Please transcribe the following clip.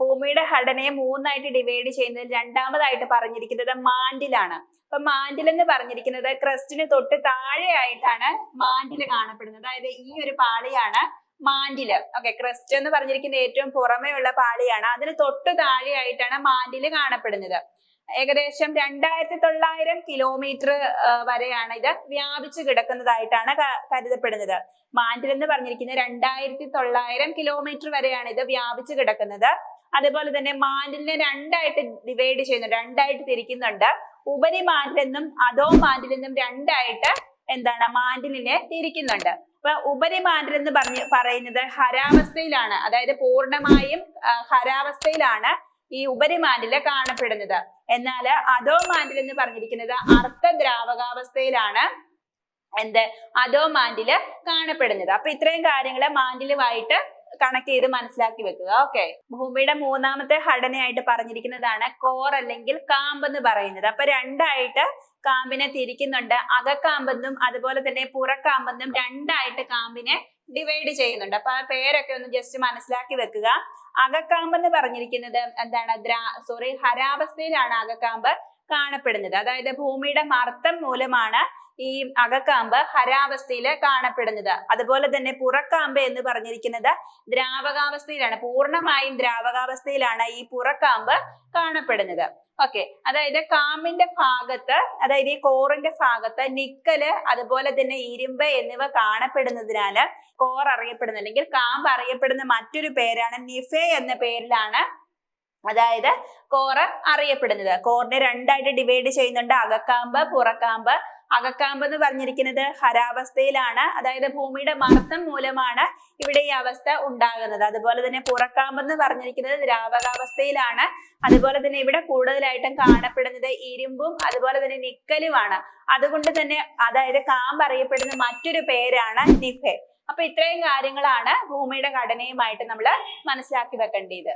ഭൂമിയുടെ ഘടനയെ മൂന്നായിട്ട് ഡിവൈഡ് ചെയ്യുന്നത് രണ്ടാമതായിട്ട് പറഞ്ഞിരിക്കുന്നത് മാന്റിലാണ്. അപ്പൊ മാന്റിൽ എന്ന് പറഞ്ഞിരിക്കുന്നത് ക്രസ്റ്റിന് തൊട്ട് താഴെയായിട്ടാണ് മാന്റില് കാണപ്പെടുന്നത്. അതായത് ഈ ഒരു പാളിയാണ് മാന്റില്. ഓക്കെ, ക്രസ്റ്റ് എന്ന് പറഞ്ഞിരിക്കുന്നത് ഏറ്റവും പുറമേ ഉള്ള പാളിയാണ്. അതിന് തൊട്ട് താഴെയായിട്ടാണ് മാന്റില് കാണപ്പെടുന്നത്. ഏകദേശം 2900 കിലോമീറ്റർ വരെയാണ് ഇത് വ്യാപിച്ചു കിടക്കുന്നതായിട്ടാണ് കരുതപ്പെടുന്നത്. മാന്റിൽ എന്ന് പറഞ്ഞിരിക്കുന്നത് 2900 കിലോമീറ്റർ വരെയാണ് ഇത് വ്യാപിച്ചു കിടക്കുന്നത്. അതുപോലെ തന്നെ മാന്റിലിനെ രണ്ടായിട്ട് ഡിവൈഡ് ചെയ്യുന്നുണ്ട്, രണ്ടായിട്ട് തിരിക്കുന്നുണ്ട്. ഉപരിമാന്റിലെന്നും അധോ മാന്റിലെന്നും രണ്ടായിട്ട് മാന്റിലിനെ തിരിക്കുന്നുണ്ട്. അപ്പൊ ഉപരിമാന്റിൽ എന്ന് പറയുന്നത് ഖരാവസ്ഥയിലാണ്, അതായത് പൂർണ്ണമായും ഖരാവസ്ഥയിലാണ് ഈ ഉപരിമാന്റില് കാണപ്പെടുന്നത്. എന്നാൽ അധോ മാന്റിൽ എന്ന് പറഞ്ഞിരിക്കുന്നത് അർദ്ധദ്രാവകാവസ്ഥയിലാണ് അധോ മാന്റില് കാണപ്പെടുന്നത്. അപ്പൊ ഇത്രയും കാര്യങ്ങള് മാന്റിലുമായിട്ട് കണക്ട് ചെയ്ത് മനസ്സിലാക്കി വെക്കുക. ഓക്കെ, ഭൂമിയുടെ മൂന്നാമത്തെ ഘടനയായിട്ട് പറഞ്ഞിരിക്കുന്നതാണ് കോർ അല്ലെങ്കിൽ കാമ്പ് എന്ന് പറയുന്നത്. അപ്പൊ രണ്ടായിട്ട് കാമ്പിനെ തിരിക്കുന്നുണ്ട്. അകക്കാമ്പെന്നും അതുപോലെ തന്നെ പുറക്കാമ്പെന്നും രണ്ടായിട്ട് കാമ്പിനെ ഡിവൈഡ് ചെയ്യുന്നുണ്ട്. അപ്പൊ ആ പേരൊക്കെ ഒന്ന് ജസ്റ്റ് മനസ്സിലാക്കി വെക്കുക. അകക്കാമ്പ് എന്ന് പറഞ്ഞിരിക്കുന്നത് ഖരാവസ്ഥയിലാണ് അകക്കാമ്പ് കാണപ്പെടുന്നത്. അതായത് ഭൂമിയുടെ മർദ്ദം മൂലമാണ് ഈ അകക്കാമ്പ് ഖരാവസ്ഥയിൽ കാണപ്പെടുന്നത്. അതുപോലെ തന്നെ പുറക്കാമ്പ് എന്ന് പറഞ്ഞിരിക്കുന്നത് ദ്രാവകാവസ്ഥയിലാണ്, പൂർണ്ണമായും ദ്രാവകാവസ്ഥയിലാണ് ഈ പുറക്കാമ്പ് കാണപ്പെടുന്നത്. ഓക്കെ, അതായത് കാമ്പിന്റെ ഭാഗത്ത്, അതായത് ഈ കോറിന്റെ ഭാഗത്ത് നിക്കല് അതുപോലെ തന്നെ ഇരുമ്പ് എന്നിവ കാണപ്പെടുന്നതിനാല് കോർ അറിയപ്പെടുന്ന അല്ലെങ്കിൽ കാമ്പ് അറിയപ്പെടുന്ന മറ്റൊരു പേരാണ് നിഫെ എന്ന പേരിലാണ് അതായത് കോറ് അറിയപ്പെടുന്നത്. കോറിനെ രണ്ടായിട്ട് ഡിവൈഡ് ചെയ്യുന്നുണ്ട്, അകക്കാമ്പ് പുറക്കാമ്പ്. അകക്കാമ്പ് എന്ന് പറഞ്ഞിരിക്കുന്നത് ഖരാവസ്ഥയിലാണ്, അതായത് ഭൂമിയുടെ മർദ്ദം മൂലമാണ് ഇവിടെ ഈ അവസ്ഥ ഉണ്ടാകുന്നത്. അതുപോലെ തന്നെ പുറക്കാമ്പ് എന്ന് പറഞ്ഞിരിക്കുന്നത് ദ്രാവകാവസ്ഥയിലാണ്. അതുപോലെ തന്നെ ഇവിടെ കൂടുതലായിട്ടും കാണപ്പെടുന്നത് ഇരുമ്പും അതുപോലെ തന്നെ നിക്കലുമാണ്. അതുകൊണ്ട് തന്നെ അതായത് കാമ്പ് അറിയപ്പെടുന്ന മറ്റൊരു പേരാണ് നിഫെ. അപ്പൊ ഇത്രയും കാര്യങ്ങളാണ് ഭൂമിയുടെ ഘടനയുമായിട്ട് നമ്മൾ മനസ്സിലാക്കി വെക്കേണ്ടത്.